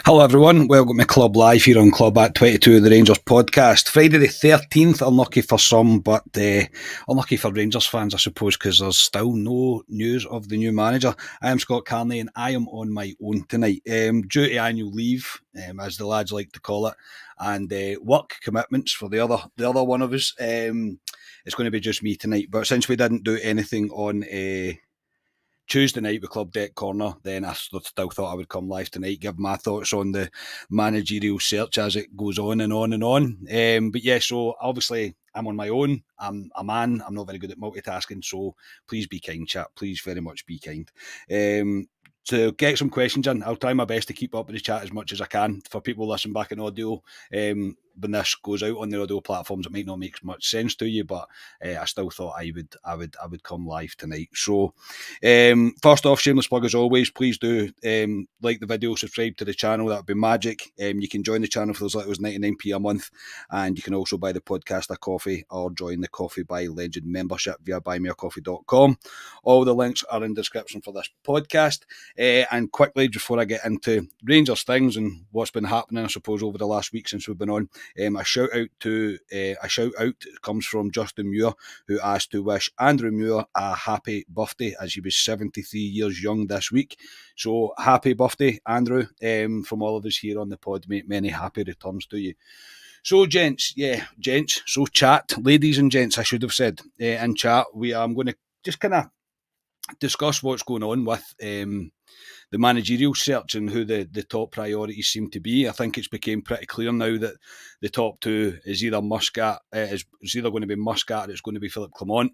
Hello everyone, welcome to Club Live here on Club at 22, the Rangers podcast. Friday the 13th, unlucky for some, but unlucky for Rangers fans I suppose, because there's still no news of the new manager. I am Scott Carney and I am on my own tonight, due to annual leave, as the lads like to call it, and work commitments for the other one of us. It's going to be just me tonight, but since we didn't do anything on Tuesday night with Club Deck Corner, then I still thought I would come live tonight, give my thoughts on the managerial search as it goes on and on and on. But yeah, so obviously I'm on my own. I'm a man. I'm not very good at multitasking, so please be kind, chat. Please very much be kind. To get some questions in, I'll try my best to keep up with the chat as much as I can. For people listening back in audio, when this goes out on the audio platforms, it might not make much sense to you, but I still thought I would come live tonight. So, first off, shameless plug as always. Please do like the video, subscribe to the channel. That would be magic. You can join the channel for as little as 99p a month, and you can also buy the podcast a coffee or join the Coffee by Legend membership via buymeacoffee.com. All the links are in the description for this podcast. And quickly, before I get into Rangers things and what's been happening, I suppose, over the last week since we've been on, a shout out comes from Justin Muir, who asked to wish Andrew Muir a happy birthday as he was 73 years young this week. So happy birthday, Andrew, from all of us here on the pod, mate. Many happy returns to you. So, gents, so chat, ladies and gents, I should have said, in chat, I'm going to just kind of discuss what's going on with the managerial search and who the top priorities seem to be. I think it's become pretty clear now that the top two is either is either going to be Muscat or it's going to be Philip Clement.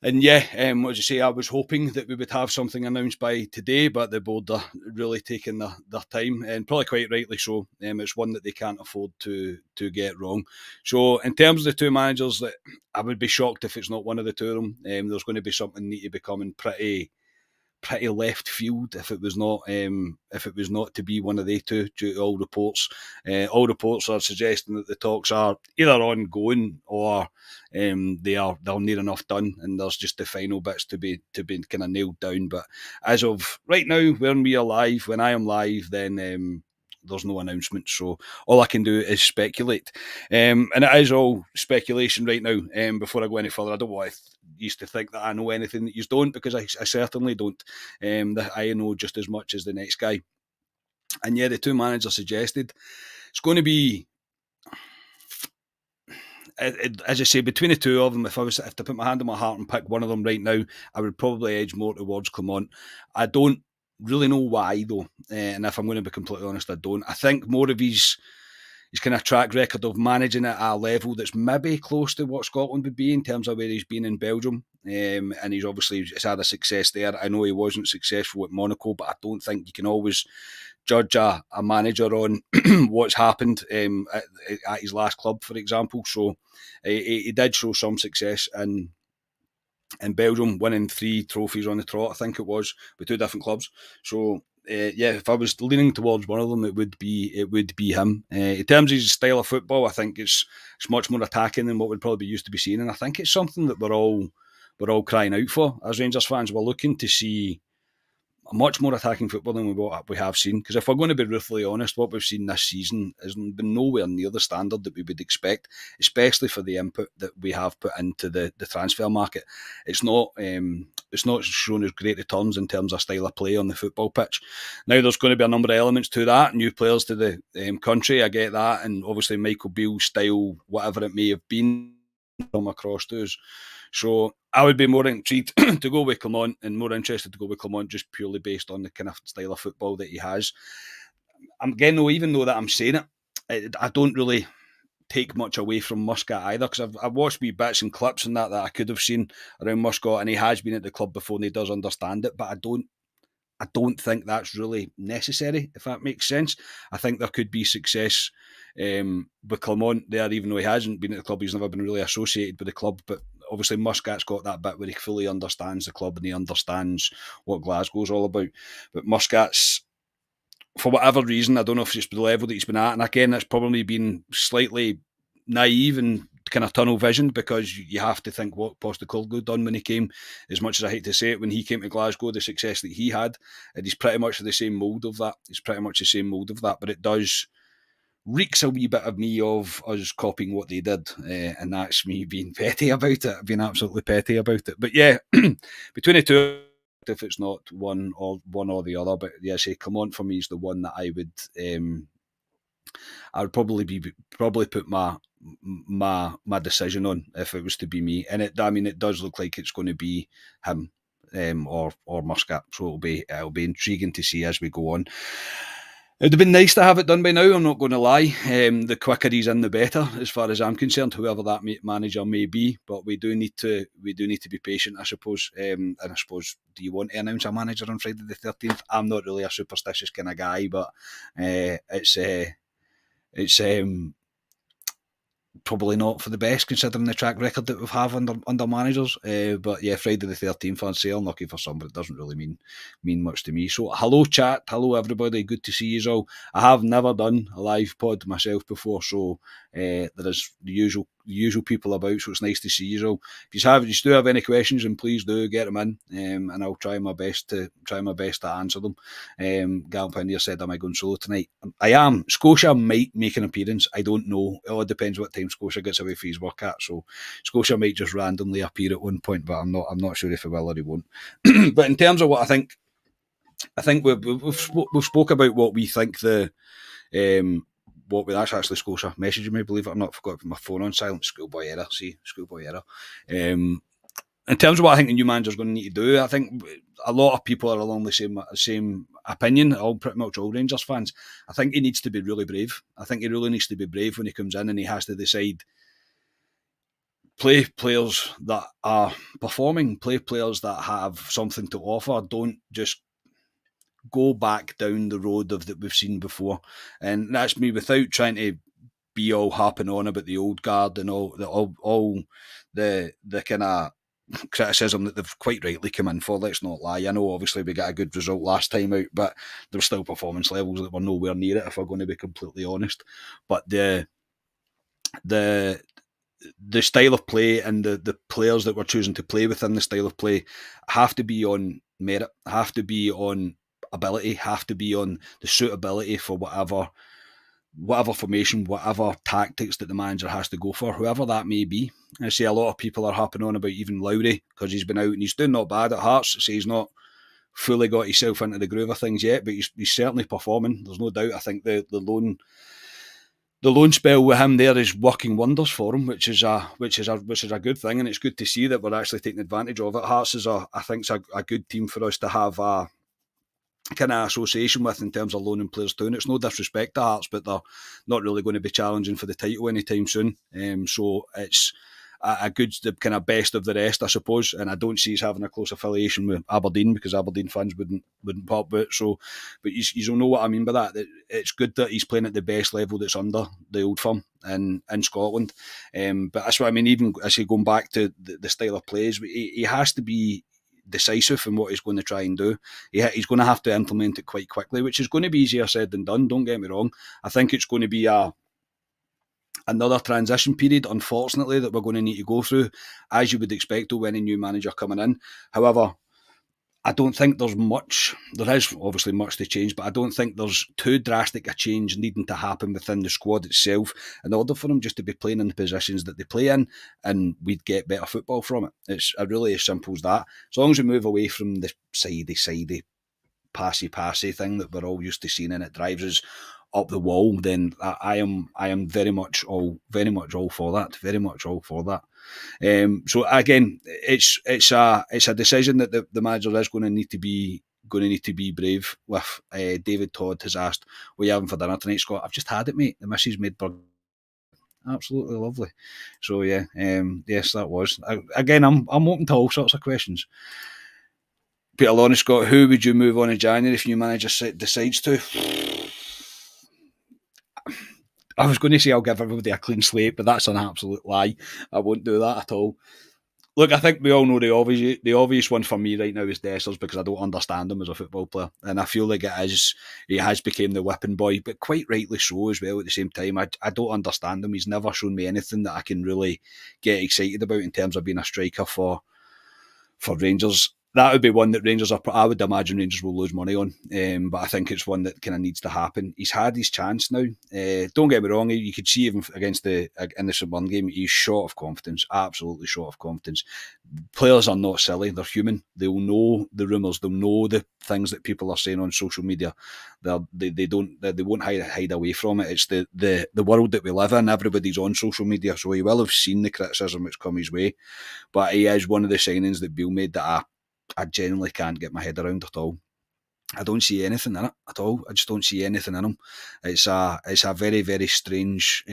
And yeah, as I say, I was hoping that we would have something announced by today, but the board are really taking their time, and probably quite rightly so. It's one that they can't afford to get wrong. So in terms of the two managers, that I would be shocked if it's not one of the two of them. There's going to be something need to be coming pretty left field if it was not to be one of the two, due to all reports. All reports are suggesting that the talks are either ongoing or they're near enough done, and there's just the final bits to be kind of nailed down. But as of right now, when I am live, then there's no announcement, so all I can do is speculate, and it is all speculation right now. Before I go any further, I don't want used to think that I know anything that you don't, because I certainly don't. That I know just as much as the next guy. And yeah, the two managers suggested, it's going to be, as I say, between the two of them. If I have to put my hand on my heart and pick one of them right now, I would probably edge more towards Clement. I don't really know why though, and if I'm going to be completely honest, I don't. I think more of his kind of track record of managing at a level that's maybe close to what Scotland would be in terms of where he's been in Belgium. And he's obviously had a success there. I know he wasn't successful at Monaco, but I don't think you can always judge a manager on what's happened at his last club, for example. So he did show some success in Belgium, winning 3 trophies on the trot, I think it was, with 2 different clubs. So yeah, if I was leaning towards one of them, it would be him. In terms of his style of football, I think it's much more attacking than what we'd probably be used to be seeing, and I think it's something that we're all crying out for as Rangers fans. We're looking to see a much more attacking football than what we have seen. Because if we're going to be ruthlessly honest, what we've seen this season has been nowhere near the standard that we would expect, especially for the input that we have put into the transfer market. It's not shown as great returns in terms of style of play on the football pitch. Now, there's going to be a number of elements to that, new players to the country, I get that, and obviously Michael Beale's style, whatever it may have been, come across to us. So I would be more intrigued to go with Clement, and more interested to go with Clement just purely based on the kind of style of football that he has. Again, though, even though that I'm saying it, I don't really take much away from Muscat either, because I've watched wee bits and clips and that I could have seen around Muscat, and he has been at the club before and he does understand it, but I don't think that's really necessary, if that makes sense. I think there could be success with Clement there, even though he hasn't been at the club. He's never been really associated with the club, but obviously Muscat's got that bit where he fully understands the club and he understands what Glasgow's all about. But Muscat's, for whatever reason, I don't know if it's the level that he's been at, and again, that's probably been slightly naive and kind of tunnel vision, because you have to think what Postecoglou done when he came. As much as I hate to say it, when he came to Glasgow, the success that he had, and he's pretty much the same mould of that. But it does reeks a wee bit of me of us copying what they did, and that's me being petty about it, being absolutely petty about it. But yeah, between the two, if it's not one or the other, but yeah, say Clement for me is the one that I would probably put my decision on if it was to be me. And it does look like it's going to be him, or Muscat. So it'll be intriguing to see as we go on. It'd have been nice to have it done by now, I'm not going to lie. The quicker he's in, the better, as far as I'm concerned, whoever that manager may be. But we do need to be patient, I suppose. And I suppose, do you want to announce a manager on Friday the 13th? I'm not really a superstitious kind of guy, but it's probably not for the best, considering the track record that we've have under managers. But yeah, Friday the 13th on sale, lucky for some, but it doesn't really mean much to me. So hello chat, hello everybody, good to see you all. I have never done a live pod myself before, so there is the usual people about, so it's nice to see you all. If you do have any questions, then please do get them in, and I'll try my best to answer them. Galen Pioneer said, am I going solo tonight? I am. Scotia might make an appearance, I don't know. It all depends what time Scotia gets away for his work at, so Scotia might just randomly appear at one point, but I'm not sure if he will or he won't. But in terms of what I think we've spoke about what we think that's actually Scotia messaging me, believe it or not. I forgot to put my phone on silent. Schoolboy error. In terms of what I think the new manager's going to need to do, I think a lot of people are along the same opinion, pretty much all Rangers fans. I think he needs to be really brave. I think he really needs to be brave when he comes in and he has to decide, play players that are performing, play players that have something to offer. Don't just go back down the road that we've seen before. And that's me without trying to be all harping on about the old guard and all the kind of criticism that they've quite rightly come in for. Let's not lie. I know obviously we got a good result last time out, but there were still performance levels that were nowhere near it, if we're going to be completely honest. But the style of play and the players that we're choosing to play within the style of play have to be on merit, have to be on ability, have to be on the suitability for whatever formation, whatever tactics that the manager has to go for, whoever that may be. I see a lot of people are harping on about even Lowry, because he's been out and he's doing not bad at Hearts. So he's not fully got himself into the groove of things yet, but he's certainly performing. There's no doubt. I think the loan spell with him there is working wonders for him, which is a good thing, and it's good to see that we're actually taking advantage of it. Hearts is a good team for us to have a kind of association with in terms of loaning players down. It's no disrespect to Hearts, but they're not really going to be challenging for the title anytime soon. So it's a good, the kind of best of the rest, I suppose. And I don't see us having a close affiliation with Aberdeen, because Aberdeen fans wouldn't pop with it. So, but you know what I mean by that. It's good that he's playing at the best level that's under the old firm in Scotland. But that's what I mean. Even as he going back to the style of plays, he has to be decisive in what he's going to try and do. He's going to have to implement it quite quickly, which is going to be easier said than done, don't get me wrong. I think it's going to be another transition period, unfortunately, that we're going to need to go through, as you would expect of any new manager coming in. However, I don't think there is obviously much to change, but I don't think there's too drastic a change needing to happen within the squad itself in order for them just to be playing in the positions that they play in, and we'd get better football from it. It's really as simple as that. As long as we move away from the sidey, passy thing that we're all used to seeing, and it drives us up the wall, then I am very much all for that. Very much all for that. So again, it's a decision that the manager is going to need to be brave with. David Todd has asked, "What are you having for dinner tonight, Scott?" I've just had it, mate. The missus made burger. Absolutely lovely. So yeah, yes, that was. Again, I'm open to all sorts of questions. Peter Lawrence, Scott, who would you move on in January if new manager decides to? I was going to say I'll give everybody a clean slate, but that's an absolute lie. I won't do that at all. Look, I think we all know the obvious one for me right now is Dessers, because I don't understand him as a football player, and I feel like he has become the whipping boy, but quite rightly so as well. At the same time, I don't understand him. He's never shown me anything that I can really get excited about in terms of being a striker for Rangers. That would be one that Rangers are. I would imagine Rangers will lose money on, but I think it's one that kind of needs to happen. He's had his chance now. Don't get me wrong; you could see even against the in the St. game, he's short of confidence, absolutely short of confidence. Players are not silly; they're human. They'll know the rumours. They'll know the things that people are saying on social media. They won't hide away from it. It's the world that we live in. Everybody's on social media, so he will have seen the criticism that's come his way. But he is one of the signings that Beale made that I genuinely can't get my head around at all. I don't see anything in it at all. I just don't see anything in him. It's a very very strange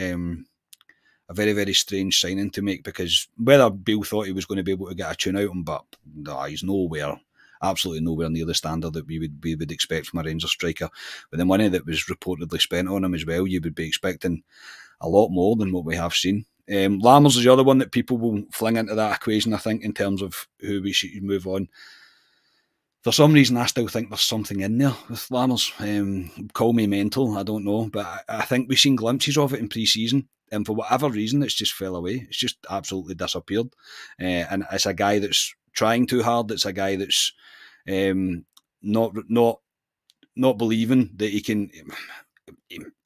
very strange signing to make, because whether Beale thought he was going to be able to get a tune out of him, but no, he's nowhere. Absolutely nowhere near the standard that we would expect from a Rangers striker. With the money that was reportedly spent on him as well, you would be expecting a lot more than what we have seen. Lammers is the other one that people will fling into that equation, I think, in terms of who we should move on. For some reason, I still think there's something in there with Lammers. Call me mental, I don't know, but I think we've seen glimpses of it in pre-season, and for whatever reason, it's just fell away. It's just absolutely disappeared, and it's a guy that's trying too hard. It's a guy that's um, not not believing that he can.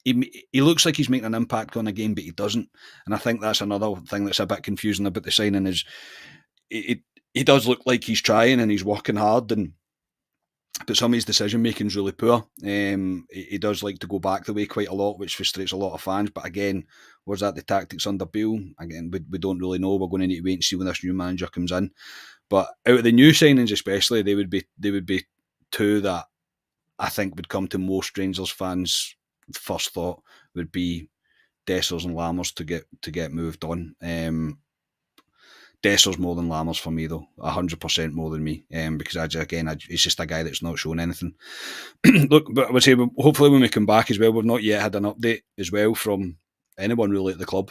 He looks like he's making an impact on a game, but he doesn't. And I think that's another thing that's a bit confusing about the signing is he does look like he's trying and he's working hard, but some of his decision making is really poor. He does like to go back the way quite a lot, which frustrates a lot of fans. But again, was that the tactics under Beale? Again, we don't really know. We're going to need to wait and see when this new manager comes in. But out of the new signings, especially, they would be two that I think would come to most Rangers fans. First thought would be Dessers and Lammers to get moved on. Dessers more than Lammers for me though, 100% more than me, because he's just a guy that's not showing anything. Look, but I would say hopefully when we come back as well, we've not yet had an update as well from anyone really at the club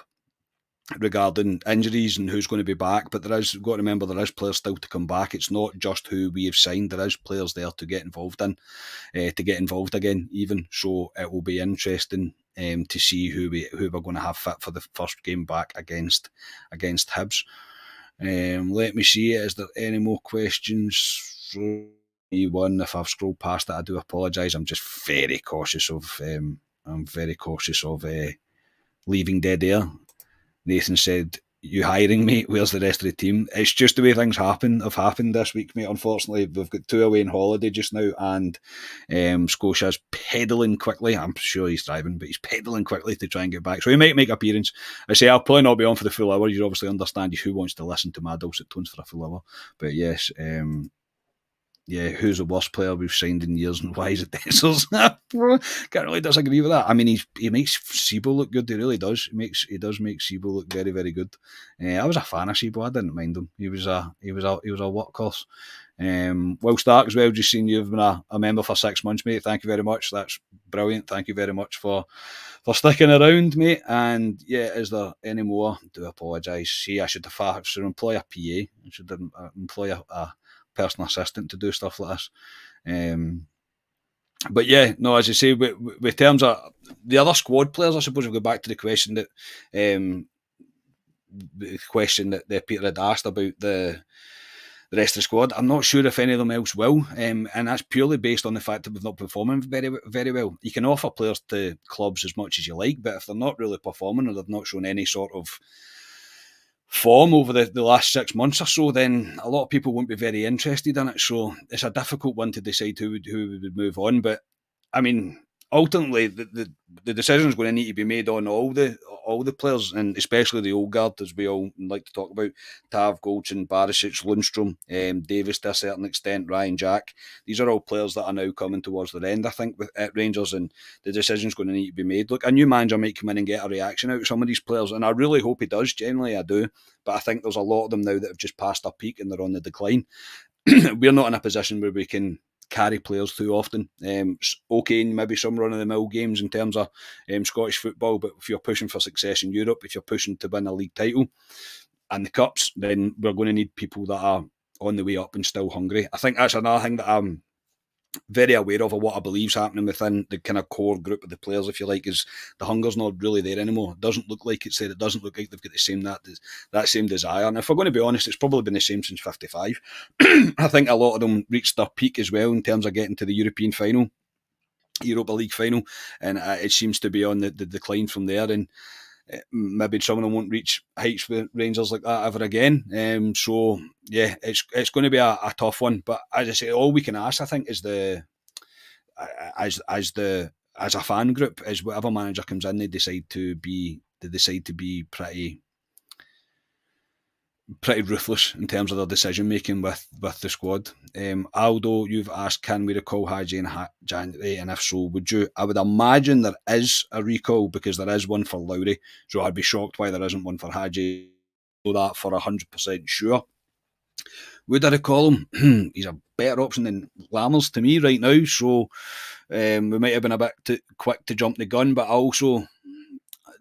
regarding injuries and who's going to be back. But we've got to remember there is players still to come back. It's not just who we have signed. There is players there to get involved in, to get involved again even. So it will be interesting to see who we're going to have fit for the first game back against Hibs. Let me see. Is there any more questions? One. If I've scrolled past it, I do apologise. I'm just very cautious of. Leaving dead air. Nathan said, "You hiring, mate? Where's the rest of the team?" It's just the way things have happened this week, mate. Unfortunately, we've got two away on holiday just now, and Scotia's pedalling quickly. I'm sure he's driving, but he's pedalling quickly to try and get back. So he might make appearance. I say I'll probably not be on for the full hour. You obviously understand who wants to listen to my dulcet tones for a full hour. But yes, who's the worst player we've signed in years and why is it Dessers? Can't really disagree with that. I mean, he makes Sebo look good. He really does. He does make Sebo look very, very good. I was a fan of Sebo. I didn't mind him. He was a workhorse. Will Stark as well. Just seen you've been a member for 6 months, mate. Thank you very much. That's brilliant. Thank you very much for sticking around, mate. And yeah, is there any more? I do apologise. See, I should employ a PA. I should employ a personal assistant to do stuff like this. But yeah, no, as I say, with terms of the other squad players, I suppose we'll go back to the question that Peter had asked about the rest of the squad. I'm not sure if any of them else will, and that's purely based on the fact that we've not performing very, very well. You can offer players to clubs as much as you like, but if they're not really performing or they've not shown any sort of form over the last 6 months or so, then a lot of people won't be very interested in it. So it's a difficult one to decide who would move on. But I mean, ultimately, the decision is going to need to be made on all the players, and especially the old guard, as we all like to talk about: Tav, Goldson, Barisic, Lundstrom, Davis to a certain extent, Ryan Jack. These are all players that are now coming towards their end, I think, at Rangers, and the decision is going to need to be made. Look, a new manager might come in and get a reaction out of some of these players, and I really hope he does. Generally, I do, but I think there's a lot of them now that have just passed their peak and they're on the decline. We're not in a position where we can carry players too often. Okay, maybe some run-of-the-mill games in terms of Scottish football, but if you're pushing for success in Europe, if you're pushing to win a league title, and the cups, then we're going to need people that are on the way up and still hungry. I think that's another thing that I'm very aware of what I believe is happening within the kind of core group of the players, if you like, is the hunger's not really there anymore. It doesn't look like it's there. It doesn't look like they've got the same that same desire. And if we're going to be honest, it's probably been the same since '55. I think a lot of them reached their peak as well in terms of getting to the European final, Europa League final, and it seems to be on the decline from there. And maybe some of them won't reach heights with Rangers like that ever again. So yeah, it's going to be a tough one. But as I say, all we can ask, I think, is as a fan group, is whatever manager comes in, they decide to be pretty ruthless in terms of their decision making with the squad. Aldo, you've asked, can we recall Hagi in January, and if so, would you? I would imagine there is a recall because there is one for Lowry, so I'd be shocked why there isn't one for Hagi. Know that for 100% sure. Would I recall him? He's a better option than Lammers to me right now, so we might have been a bit too quick to jump the gun, but also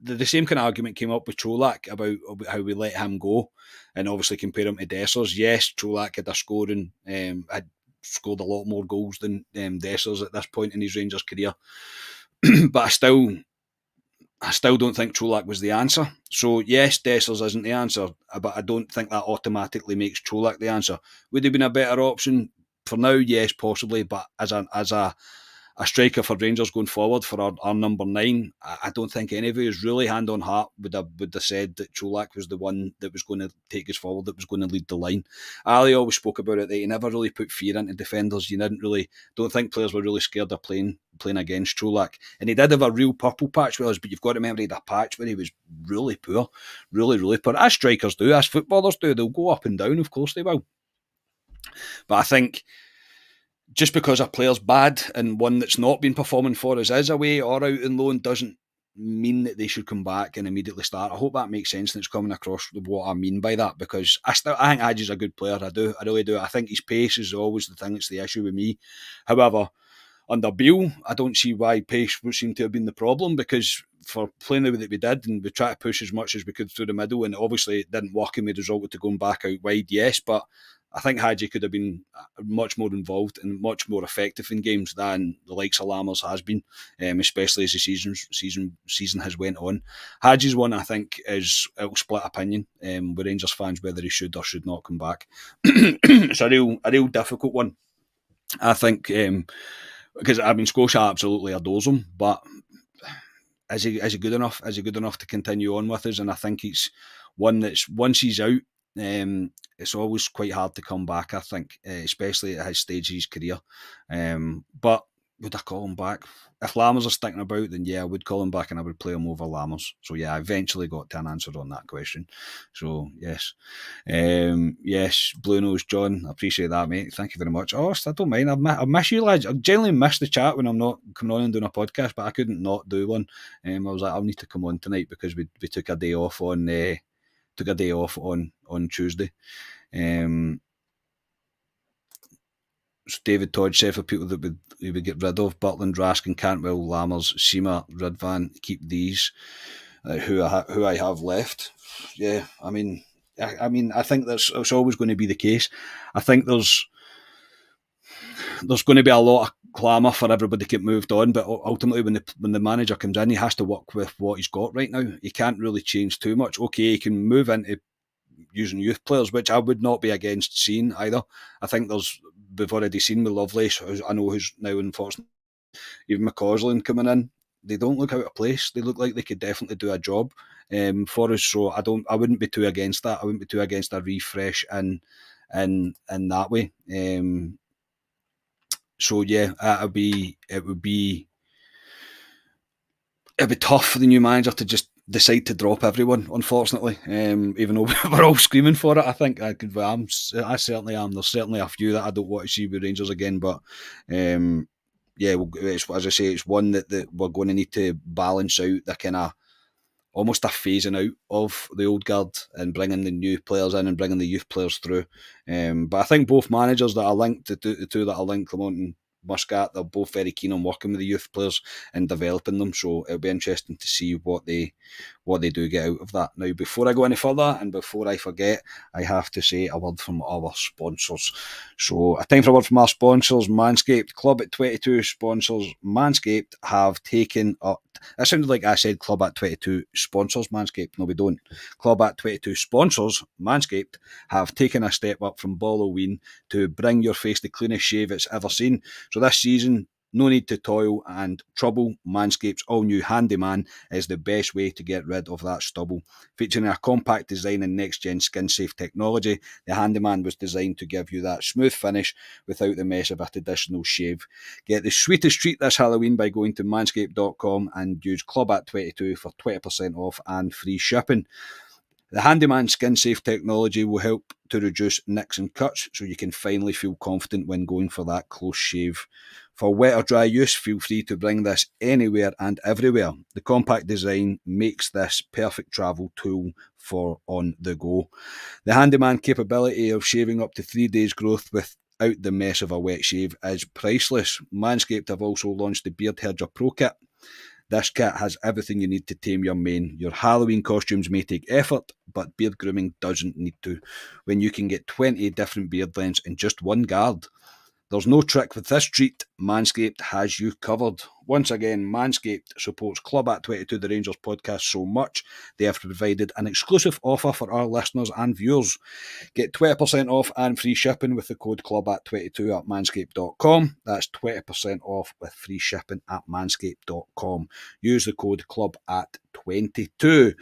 the same kind of argument came up with Cholak about how we let him go, and obviously compare him to Dessers. Yes, Cholak had had scored a lot more goals than Dessers at this point in his Rangers career, but I still don't think Cholak was the answer. So yes, Dessers isn't the answer, but I don't think that automatically makes Cholak the answer. Would he been a better option for now? Yes, possibly, but as a striker for Rangers going forward for our number 9, I don't think any of us really hand on heart would have said that Cholak was the one that was going to take us forward, that was going to lead the line. Ali always spoke about it that he never really put fear into defenders. You don't think players were really scared of playing against Cholak. And he did have a real purple patch with us, but you've got to remember he had a patch where he was really poor, really, really poor. As strikers do, as footballers do, they'll go up and down, of course they will. But I think just because a player's bad and one that's not been performing for us is away or out in loan doesn't mean that they should come back and immediately start. I hope that makes sense and it's coming across what I mean by that, because I think Hagi's a good player. I really do. I think his pace is always the thing that's the issue with me. However, under Beale, I don't see why pace would seem to have been the problem, because for playing the way that we did, and we tried to push as much as we could through the middle, and obviously it didn't work and we resulted to going back out wide, yes, but I think Hagi could have been much more involved and much more effective in games than the likes of Lammers has been, especially as the season has went on. Hagi's one, I think, it'll split opinion with Rangers fans whether he should or should not come back. It's a real difficult one, I think, because Scotia absolutely adores him, but is he good enough? Is he good enough to continue on with us? And I think it's one that's, once he's out, it's always quite hard to come back, I think, especially at his stage of his career. But would I call him back? If Lammers are sticking about, then yeah, I would call him back and I would play him over Lammers. So yeah, I eventually got to an answer on that question. So yes. Yes, Blue Nose John, I appreciate that, mate. Thank you very much. Oh, I don't mind. I miss you, lads. I generally miss the chat when I'm not coming on and doing a podcast, but I couldn't not do one. I was like, I'll need to come on tonight because we took a day off on Tuesday. So David Todd said for people that we would get rid of: Butland, Raskin, Cantwell, Lammers, Seamer, Ridvan. Keep these who I have left. Yeah, I think it's always going to be the case. I think there's going to be a lot of clamour for everybody to get moved on, but ultimately when the manager comes in, he has to work with what he's got right now. He can't really change too much. Okay, he can move into using youth players, which I would not be against seeing either. I think we've already seen with Lovelace, I know who's now unfortunately, even McCausland coming in, they don't look out of place. They look like they could definitely do a job for us. So I wouldn't be too against that. I wouldn't be too against a refresh in that way. So yeah, it would be tough for the new manager to just decide to drop everyone, unfortunately, even though we're all screaming for it. I think I certainly am. There's certainly a few that I don't want to see with Rangers again, but yeah, as I say, it's one that we're going to need to balance out the kind of almost a phasing out of the old guard and bringing the new players in and bringing the youth players through. But I think both managers that are linked, the two that are linked, Clement and Muscat, they're both very keen on working with the youth players and developing them. So it'll be interesting to see what they what they do get out of that. Now, before I go any further and before I forget, I have to say a word from our sponsors. So, a time for a word from our sponsors, Manscaped. Club at 22 sponsors Manscaped have taken up. That sounded like I said Club at 22 sponsors Manscaped. No, we don't. Club at 22 sponsors Manscaped have taken a step up from Halloween to bring your face the cleanest shave it's ever seen. So this season, no need to toil and trouble. Manscaped's all-new Handyman is the best way to get rid of that stubble. Featuring a compact design and next-gen skin-safe technology, the Handyman was designed to give you that smooth finish without the mess of a traditional shave. Get the sweetest treat this Halloween by going to manscaped.com and use ClubAt22 for 20% off and free shipping. The Handyman Skin Safe technology will help to reduce nicks and cuts so you can finally feel confident when going for that close shave. For wet or dry use, feel free to bring this anywhere and everywhere. The compact design makes this perfect travel tool for on the go. The Handyman capability of shaving up to 3 days growth without the mess of a wet shave is priceless. Manscaped have also launched the Beard Herger Pro Kit. This kit has everything you need to tame your mane. Your Halloween costumes may take effort, but beard grooming doesn't need to. When you can get 20 different beard lengths in just one guard. There's no trick with this treat. Manscaped has you covered. Once again, Manscaped supports Club at 22 The Rangers podcast so much, they have provided an exclusive offer for our listeners and viewers. Get 20% off and free shipping with the code CLUBAT22 at manscaped.com. That's 20% off with free shipping at manscaped.com. Use the code CLUBAT22.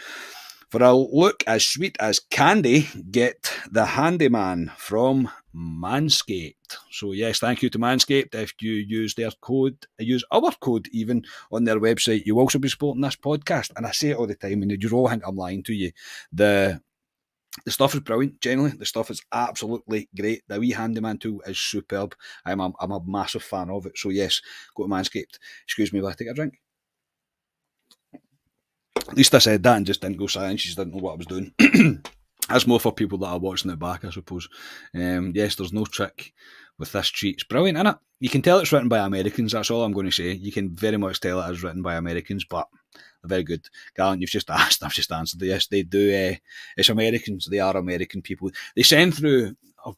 For a look as sweet as candy, get the Handyman from Manscaped. So yes, thank you to Manscaped. If you use their code, use our code even on their website, you'll also be supporting this podcast. And I say it all the time, and you all think I'm lying to you. The stuff is brilliant, generally. The stuff is absolutely great. The wee Handyman tool is superb. I'm a massive fan of it. So yes, go to Manscaped. Excuse me while I take a drink. At least I said that and just didn't go silent. She just didn't know what I was doing. That's more for people that are watching it back, I suppose. Yes, there's no trick with this treat. It's brilliant, isn't it? You can tell it's written by Americans, that's all I'm going to say. You can very much tell it is written by Americans, but they're very good. Gallant, you've just asked, I've just answered. Yes, they do. It's Americans, they are American people. They send through,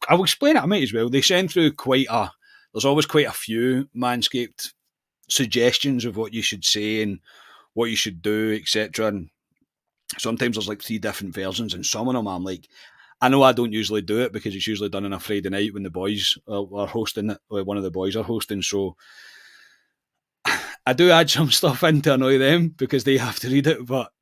I'll explain it, I might as well. They send through there's always quite a few Manscaped suggestions of what you should say and what you should do, etc. And sometimes there's like 3 different versions, and some of them I'm like, I know I don't usually do it because it's usually done on a Friday night when the boys are hosting it, or one of the boys are hosting. So I do add some stuff in to annoy them because they have to read it, but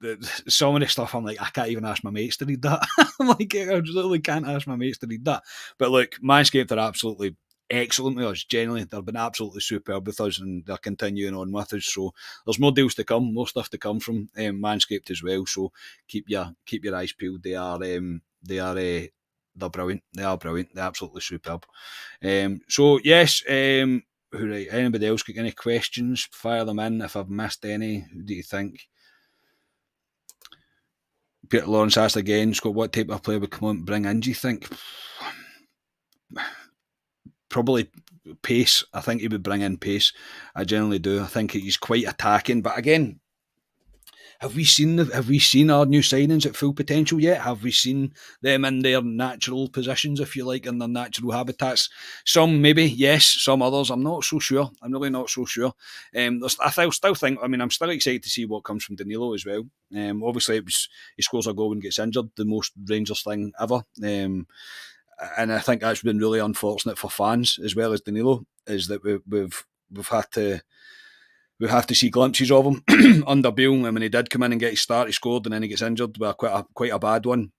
some of the stuff I'm like, I can't even ask my mates to read that. I'm like, I literally can't ask my mates to read that. But look, Manscaped are absolutely excellent with us. Generally, they've been absolutely superb with us, and they're continuing on with us. So there's more deals to come, more stuff to come from Manscaped as well. So keep your eyes peeled. They're brilliant. They are brilliant. They're absolutely superb. So yes. Right. Anybody else got any questions? Fire them in. If I've missed any, who do you think? Peter Lawrence asked again, Scott, what type of player would come on and bring in, do you think? Probably pace. I think he would bring in pace. I generally do. I think he's quite attacking. But again, have we seen our new signings at full potential yet? Have we seen them in their natural positions, if you like, in their natural habitats? Some maybe, yes. Some others, I'm not so sure. I'm really not so sure. I still think. I mean, I'm still excited to see what comes from Danilo as well. Obviously, he scores a goal and gets injured, the most Rangers thing ever. And I think that's been really unfortunate for fans as well as Danilo. Is that we've had to. We have to see glimpses of him under Beale, and when he did come in and get his start, he scored, and then he gets injured with quite a bad one.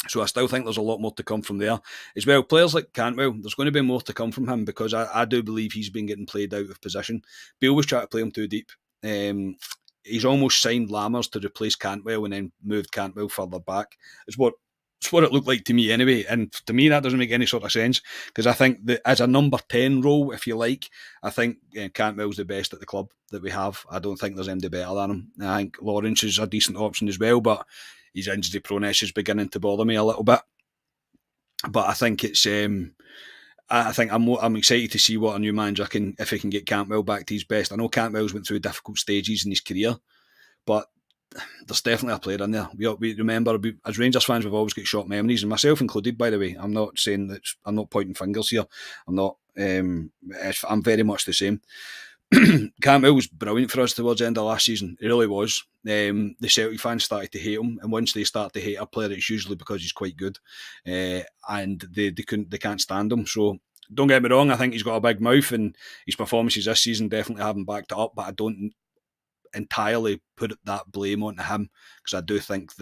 So I still think there's a lot more to come from there. As well, players like Cantwell, there's going to be more to come from him because I do believe he's been getting played out of position. Beale was trying to play him too deep. He's almost signed Lammers to replace Cantwell and then moved Cantwell further back. It's what it looked like to me anyway. And to me, that doesn't make any sort of sense because I think that as a number 10 role, if you like, I think Cantwell's the best at the club that we have. I don't think there's anybody better than him. I think Lawrence is a decent option as well, but his injury proneness is beginning to bother me a little bit. But I think it's... I'm excited to see what a new manager if he can get Cantwell back to his best. I know Cantwell's went through difficult stages in his career, but there's definitely a player in there. We remember, as Rangers fans, we've always got short memories, and myself included, by the way. I'm not saying that, I'm not pointing fingers here. I'm not. I'm very much the same. Campbell was brilliant for us towards the end of last season. It really was. The Celtic fans started to hate him, and once they start to hate a player, it's usually because he's quite good, and they can't stand him. So don't get me wrong, I think he's got a big mouth, and his performances this season definitely haven't backed it up. But I don't entirely put that blame onto him, because I do think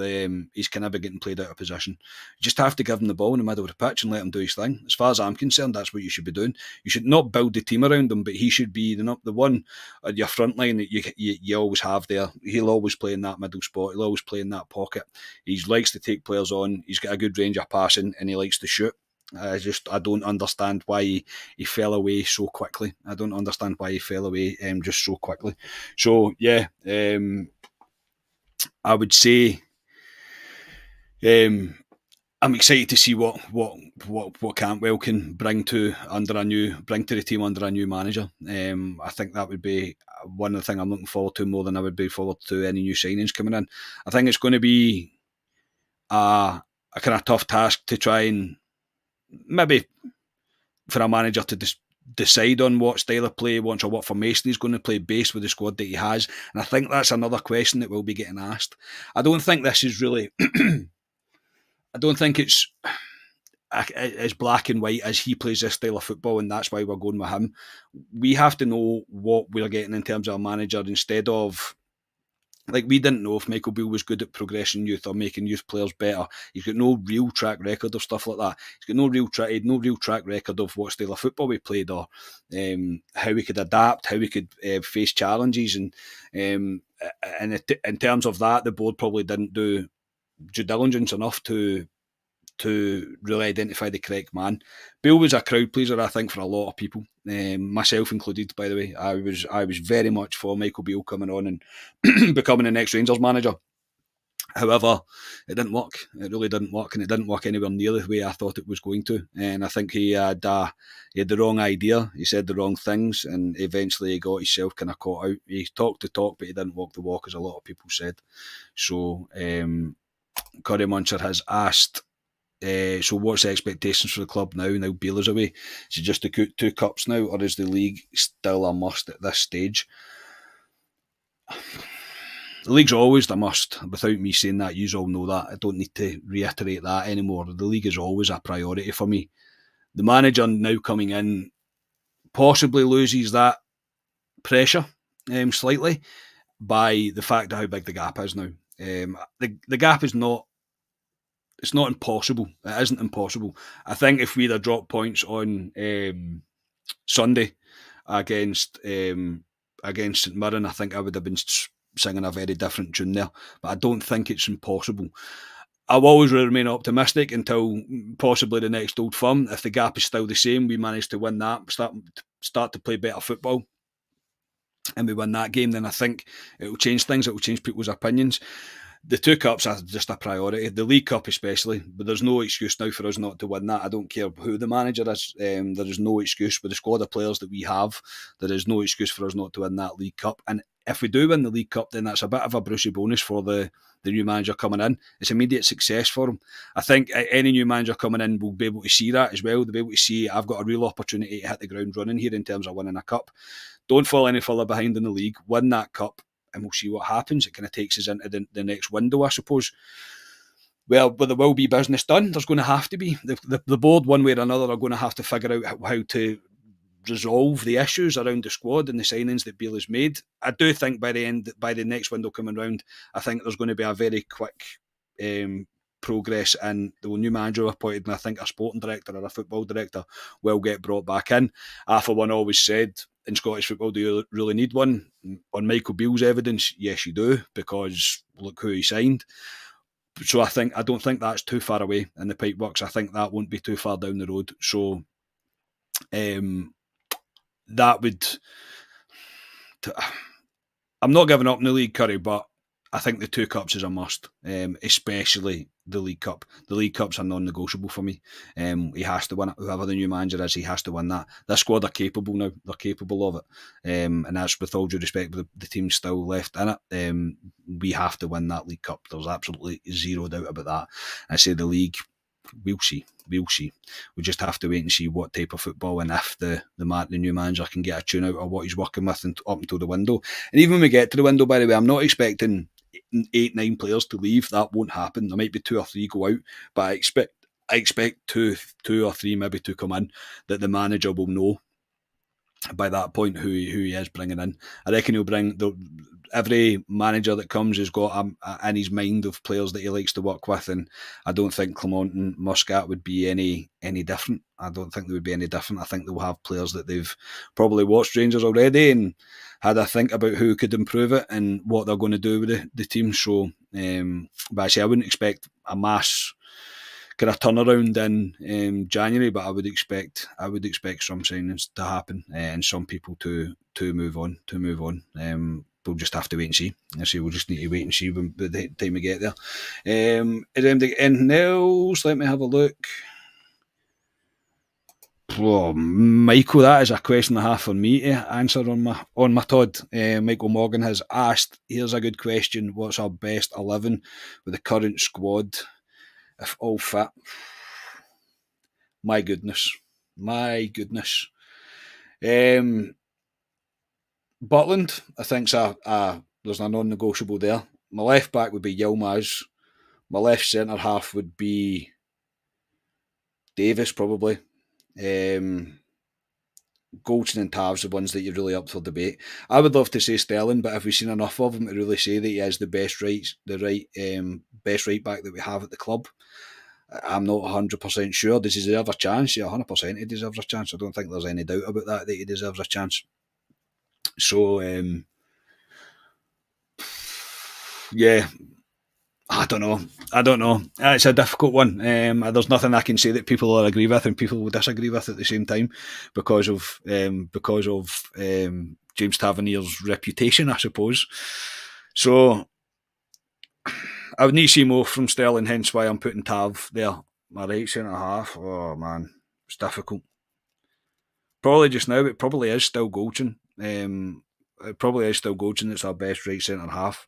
he's kind of getting played out of position. You just have to give him the ball in the middle of the pitch and let him do his thing. As far as I'm concerned, that's what you should be doing. You should not build the team around him, but he should be the one at your front line that you always have there. He'll always play in that middle spot. He'll always play in that pocket. He likes to take players on. He's got a good range of passing, and he likes to shoot. I don't understand why he fell away so quickly. I don't understand why he fell away just so quickly. So yeah, I would say I'm excited to see what Cantwell can bring to the team under a new manager. I think that would be one of the things I'm looking forward to more than I would be forward to any new signings coming in. I think it's going to be a kind of tough task to try and maybe for a manager to decide on what style of play he wants or what formation he's going to play based with the squad that he has. And I think that's another question that will be getting asked. I don't think this is really... I don't think it's as black and white as he plays this style of football, and that's why we're going with him. We have to know what we're getting in terms of a manager, instead of... Like, we didn't know if Michael Beale was good at progressing youth or making youth players better. He's got no real track record of stuff like that. He's got no real track record of what style of football we played, or how we could adapt, how we could face challenges. And in terms of that, the board probably didn't do due diligence enough to really identify the correct man. Beale was a crowd pleaser, I think, for a lot of people, myself included. By the way, I was very much for Michael Beale coming on and becoming the next Rangers manager. However, it didn't work. It really didn't work, and it didn't work anywhere near the way I thought it was going to. And I think he had the wrong idea. He said the wrong things, and eventually he got himself kind of caught out. He talked the talk, but he didn't walk the walk, as a lot of people said. So, Corey Muncher has asked, so what's the expectations for the club now Beale is away? Is it just the 2 cups now, or is the league still a must at this stage? The league's always a must. Without me saying that, you all know that. I don't need to reiterate that anymore. The league is always a priority for me. The manager now coming in possibly loses that pressure slightly by the fact of how big the gap is now. The gap is not... It's not impossible. It isn't impossible. I think if we'd have dropped points on Sunday against St Mirren, I think I would have been singing a very different tune there. But I don't think it's impossible. I'll always remain optimistic until possibly the next Old Firm. If the gap is still the same, we manage to win that, start to play better football, and we win that game, then I think it will change things. It will change people's opinions. The 2 cups are just a priority, the League Cup especially, but there's no excuse now for us not to win that. I don't care who the manager is. There is no excuse with the squad of players that we have. There is no excuse for us not to win that League Cup. And if we do win the League Cup, then that's a bit of a brushy bonus for the new manager coming in. It's immediate success for him. I think any new manager coming in will be able to see that as well. They'll be able to see, I've got a real opportunity to hit the ground running here in terms of winning a cup. Don't fall any further behind in the league. Win that cup, and we'll see what happens. It kind of takes us into the next window, I suppose. Well, but there will be business done. There's going to have to be. The board, one way or another, are going to have to figure out how to resolve the issues around the squad and the signings that Beale has made. I do think by the next window coming round, I think there's going to be a very quick progress, and the new manager appointed, and I think a sporting director or a football director will get brought back in. I, for one, always said, in Scottish football, do you really need one? On Michael Beale's evidence, yes, you do, because look who he signed. So I don't think that's too far away in the pipeworks. I think that won't be too far down the road. So that would... I'm not giving up in the league, Curry, but I think the 2 cups is a must, especially the League Cup. The League Cup's a non-negotiable for me. He has to win it. Whoever the new manager is, he has to win that. This squad are capable now. They're capable of it. And that's with all due respect, the team's still left in it. We have to win that League Cup. There's absolutely zero doubt about that. I say the league, we'll see. We just have to wait and see what type of football and if the new manager can get a tune out of what he's working with up until the window. And even when we get to the window, by the way, I'm not expecting 8-9 players to leave. That won't happen. There might be 2 or 3 go out, but I expect two or three maybe to come in that the manager will know by that point who he is bringing in. I reckon he'll bring every manager that comes has got in his mind of players that he likes to work with, and I don't think Clement and Muscat would be any different. I don't think they would be any different. I think they'll have players that they've probably watched Rangers already and had a think about who could improve it and what they're going to do with the team. So, but I say I wouldn't expect a mass kind of turnaround in January, but I would expect some signings to happen and some people to move on. We'll just have to wait and see. I say we'll just need to wait and see when the time we get there. Is there anything else? Let me have a look. Oh, Michael, that is a question and a half for me to answer on my Todd. Michael Morgan has asked, here's a good question, what's our best 11 with the current squad if all fit? My goodness. Butland, I think there's a non-negotiable there. My left back would be Yilmaz. My left centre half would be Davis, probably. Goldson and Tav's the ones that you're really up for debate. I would love to say Sterling, but have we seen enough of him to really say that he is the best right back that we have at the club? I'm not 100% sure. Does he deserve a chance? Yeah, 100% he deserves a chance. I don't think there's any doubt about that he deserves a chance. So, yeah, I don't know. It's a difficult one. There's nothing I can say that people will agree with and people will disagree with at the same time because of James Tavernier's reputation, I suppose. So I would need to see more from Sterling, hence why I'm putting Tav there. My right centre half. Oh man, it's difficult. Probably just now, it probably is still Goldson. It probably is still Goldson that's our best right centre half.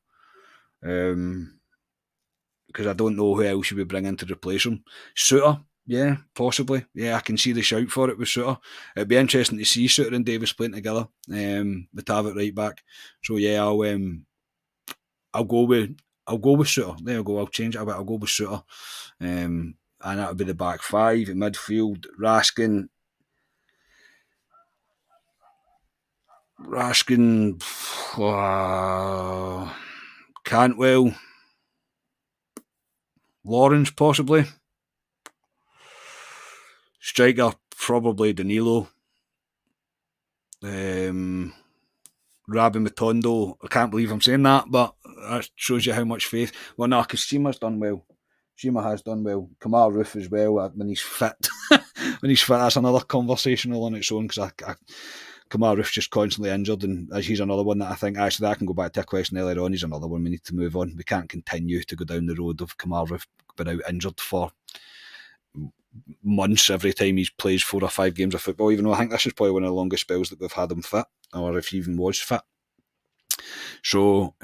Because I don't know who else you would bring in to replace him. Suter, yeah, possibly. Yeah, I can see the shout for it with Suter. It'd be interesting to see Suter and Davis playing together. With Tav at right back. So yeah, I'll go with Suter. There we go. I'll change it a bit. I'll go with Suter. And that'll be the back 5 in midfield. Raskin, Cantwell, Lawrence possibly. Striker probably Danilo. Rabbi Matondo. I can't believe I'm saying that, but that shows you how much faith. Well, no, because Seema's done well. Seema has done well. Kamar Roof as well when he's fit. When he's fit, that's another conversation all on its own because Kamar Roof's just constantly injured, and he's another one that I think actually I can go back to a question earlier on. He's another one we need to move on. We can't continue to go down the road of Kamar Roof been out injured for months every time he plays 4 or 5 games of football, even though I think this is probably one of the longest spells that we've had him fit, or if he even was fit. So,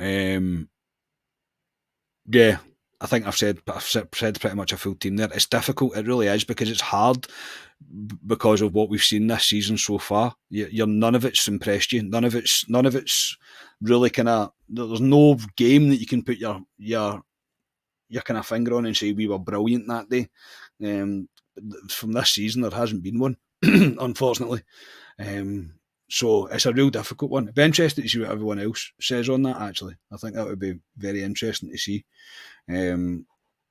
yeah, I think I've said pretty much a full team there. It's difficult, it really is, because it's hard because of what we've seen this season so far. You're none of it's impressed you. None of it's really kind of. There's no game that you can put your kind of finger on and say we were brilliant that day. From this season, there hasn't been one, unfortunately. So it's a real difficult one. I'd be interested to see what everyone else says on that, actually. I think that would be very interesting to see.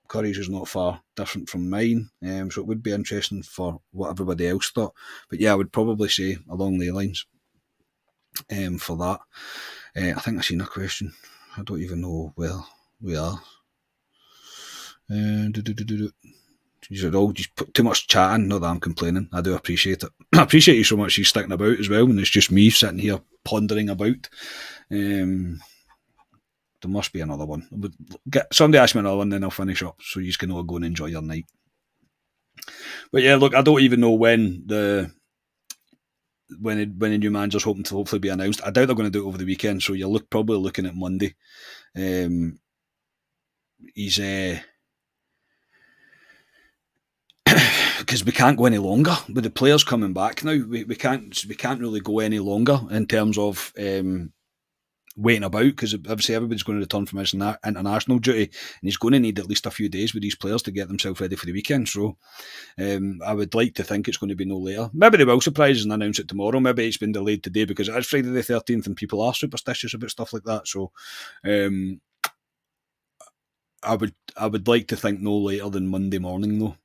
Curry's is not far different from mine, so it would be interesting for what everybody else thought. But yeah, I would probably say along the lines for that. I think I've seen a question. I don't even know where we are. You said, just put too much chatting. Not that I'm complaining. I do appreciate it. I appreciate you so much. He's sticking about as well, and it's just me sitting here pondering about. There must be another one. Somebody ask me another one, then I'll finish up. So you can all go and enjoy your night. But yeah, look, I don't even know when the new manager's hoping to hopefully be announced. I doubt they're going to do it over the weekend. So you're probably looking at Monday. He's because we can't go any longer with the players coming back now. We can't really go any longer in terms of waiting about, because obviously everybody's going to return from his international duty, and he's going to need at least a few days with these players to get themselves ready for the weekend. So I would like to think it's going to be no later. Maybe they will surprise us and announce it tomorrow. Maybe it's been delayed today because it's Friday the 13th and people are superstitious about stuff like that. So I would like to think no later than Monday morning though.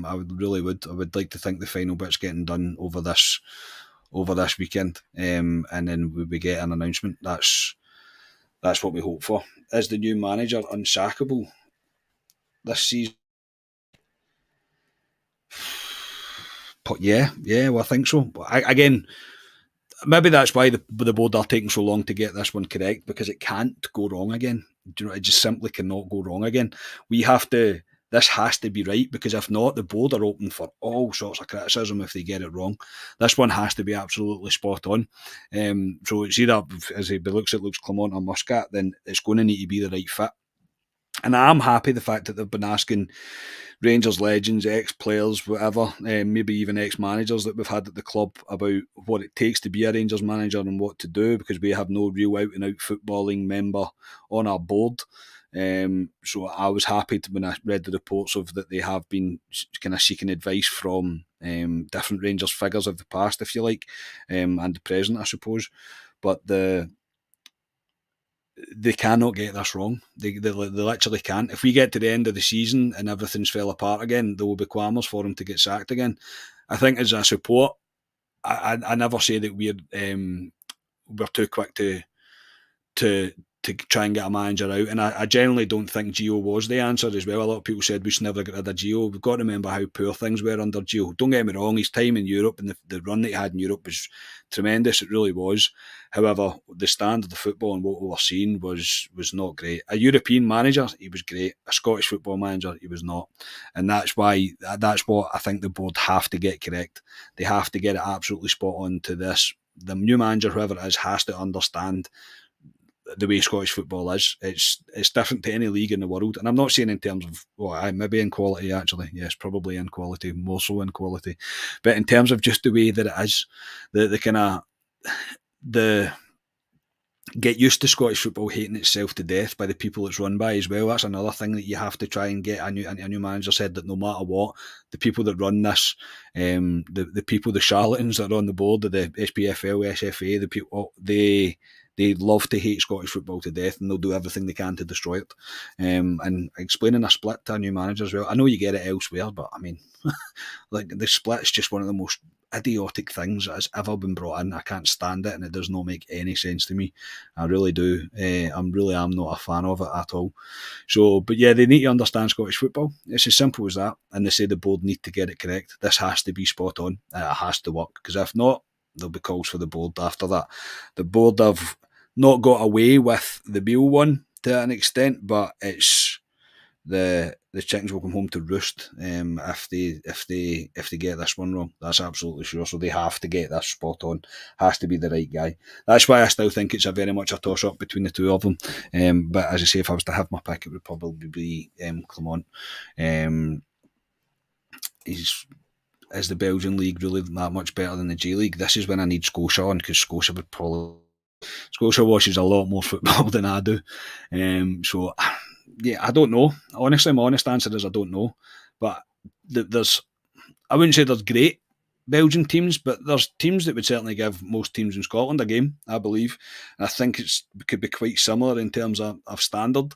I would like to think the final bit's getting done over this weekend, and then we get an announcement. That's what we hope for. Is the new manager unsackable this season? But yeah, well, I think so. But again, maybe that's why the board are taking so long to get this one correct, because it can't go wrong again. It just simply cannot go wrong again. This has to be right, because if not, the board are open for all sorts of criticism if they get it wrong. This one has to be absolutely spot on. So it's either, as it looks Clement or Muscat, then it's going to need to be the right fit. And I'm happy the fact that they've been asking Rangers legends, ex-players, whatever, maybe even ex-managers that we've had at the club about what it takes to be a Rangers manager and what to do, because we have no real out-and-out footballing member on our board. So I was happy when I read the reports of that they have been kind of seeking advice from different Rangers figures of the past, if you like, and the present, I suppose. But they cannot get this wrong. They literally can't. If we get to the end of the season and everything's fell apart again, there will be clamours for him to get sacked again. I think as a support, I never say that we're too quick to try and get a manager out. And I generally don't think Gio was the answer as well. A lot of people said we should never get rid of Gio. We've got to remember how poor things were under Gio. Don't get me wrong, his time in Europe and the run that he had in Europe was tremendous. It really was. However, the standard of football and what we were seeing was not great. A European manager, he was great. A Scottish football manager, he was not. And that's what I think the board have to get correct. They have to get it absolutely spot on to this. The new manager, whoever it is, has to understand the way Scottish football is. It's different to any league in the world, and I'm not saying in terms of maybe in quality, actually, yes, probably in quality, more so in quality, but in terms of just the way that it is, the kind of the get used to Scottish football hating itself to death by the people it's run by as well. That's another thing that you have to try and get. A new manager said that no matter what, the people that run this, the people, the charlatans that are on the board of the SPFL, SFA, the people, they love to hate Scottish football to death, and they'll do everything they can to destroy it. And explaining a split to a new manager as well. I know you get it elsewhere, but I mean, like the split is just one of the most idiotic things that has ever been brought in. I can't stand it, and it does not make any sense to me. I really do. I'm not a fan of it at all. So, but yeah, they need to understand Scottish football. It's as simple as that. And they say the board need to get it correct. This has to be spot on. It has to work, because if not, there'll be calls for the board after that. The board have not got away with the Beale one to an extent, but it's the chickens will come home to roost if they get this one wrong. That's absolutely sure. So they have to get this spot on. Has to be the right guy. That's why I still think it's a very much a toss up between the two of them. But as I say, if I was to have my pick, it would probably be Clement. Is the Belgian league really that much better than the J League? This is when I need Scotia on, because Scotia watches a lot more football than I do. So yeah, I don't know. Honestly, my honest answer is I don't know. But I wouldn't say there's great Belgian teams, but there's teams that would certainly give most teams in Scotland a game, I believe. And I think it could be quite similar in terms of standard.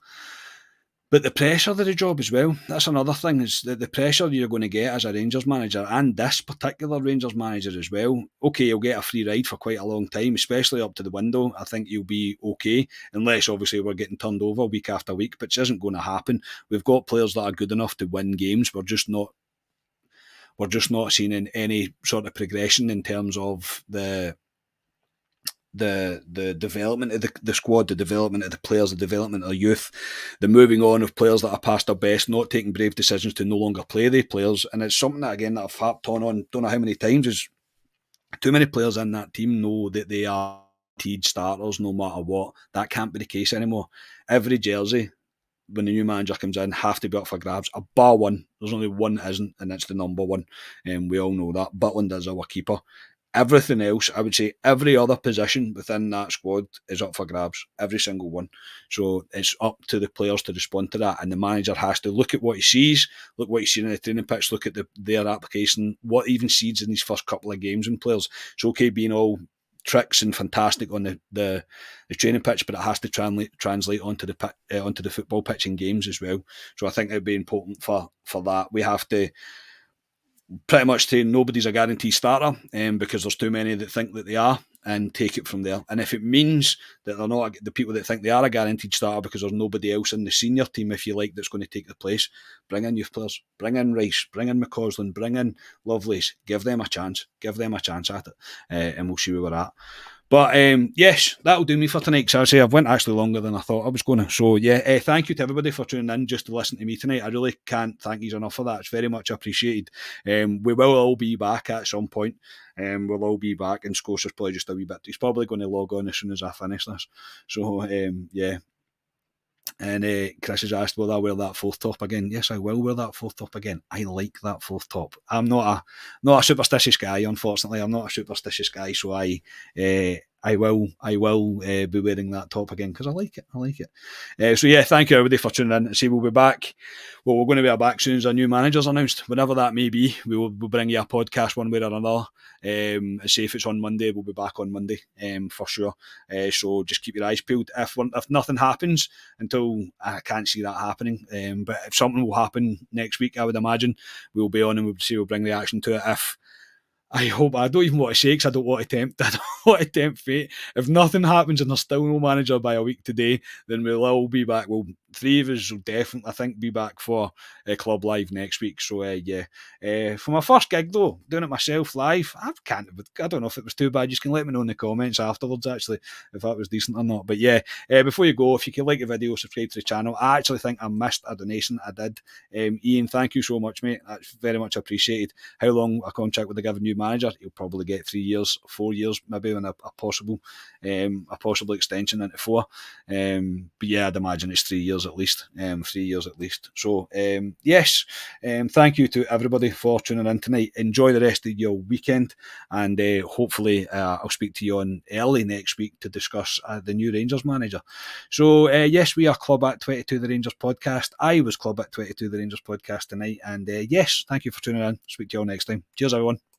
But the pressure of the job as well, that's another thing, is that the pressure you're going to get as a Rangers manager, and this particular Rangers manager as well. Okay, you'll get a free ride for quite a long time, especially up to the window. I think you'll be okay, unless obviously we're getting turned over week after week, which isn't going to happen. We've got players that are good enough to win games. We're just not seeing any sort of progression in terms of the the development of the squad, the development of the players, the development of the youth, the moving on of players that are past their best, not taking brave decisions to no longer play the players. And it's something that, again, that I've harped on don't know how many times, is too many players in that team know that they are guaranteed starters no matter what. That can't be the case anymore. Every jersey, when the new manager comes in, have to be up for grabs. A bar one. There's only one that isn't, and it's the number one. And we all know that. Butland is our keeper. Everything else, I would say every other position within that squad is up for grabs. Every single one. So it's up to the players to respond to that. And the manager has to look at what he sees, look what he's seen in the training pitch, look at their application, what even seeds in these first couple of games in players. It's okay being all tricks and fantastic on the training pitch, but it has to translate onto the football pitch in games as well. So I think it would be important for that. We have to pretty much say nobody's a guaranteed starter, because there's too many that think that they are, and take it from there. And if it means that they're not the people that think they are a guaranteed starter because there's nobody else in the senior team, if you like, that's going to take the place, bring in youth players, bring in Rice, bring in McCausland, bring in Lovelace, give them a chance at it, and we'll see where we're at. But yes, that'll do me for tonight. So I say I've went actually longer than I thought I was going to. So yeah, thank you to everybody for tuning in just to listen to me tonight. I really can't thank you enough for that. It's very much appreciated. We will all be back at some point. We'll all be back, and Scotia's probably just a wee bit. He's probably going to log on as soon as I finish this. So yeah. And Chris has asked, will I wear that fourth top again? Yes, I will wear that fourth top again. I like that fourth top. I'm not a superstitious guy, unfortunately. I'm not a superstitious guy, so I will be wearing that top again because I like it. So yeah, thank you everybody for tuning in. See, we'll be back. Well, we're going to be back soon as our new manager's announced. Whenever that may be, we'll bring you a podcast one way or another. Say if it's on Monday, we'll be back on Monday for sure. So just keep your eyes peeled. If nothing happens until I can't see that happening, but if something will happen next week, I would imagine we'll be on and we'll bring reaction to it. If I hope, I don't even want to say because I don't want to tempt fate. If nothing happens and there's still no manager by a week today, then we'll all be back. Well, three of us will definitely, I think, be back for Club Live next week. So yeah, for my first gig though, doing it myself live, I don't know if it was too bad. You can let me know in the comments afterwards actually if that was decent or not. But yeah, before you go, if you could like the video, subscribe to the channel. I actually think I missed a donation. I did. Ian, thank you so much, mate. That's very much appreciated. How long a contract would they give a new manager? He'll probably get 3 years, 4 years, maybe on a possible extension into 4. But yeah, I'd imagine it's 3 years at least. 3 years at least. So yes, thank you to everybody for tuning in tonight. Enjoy the rest of your weekend, and hopefully I'll speak to you on early next week to discuss the new Rangers manager. So yes, we are Club at 22 the Rangers podcast. I was Club at 22 the Rangers podcast tonight, and yes, thank you for tuning in. Speak to you all next time. Cheers everyone.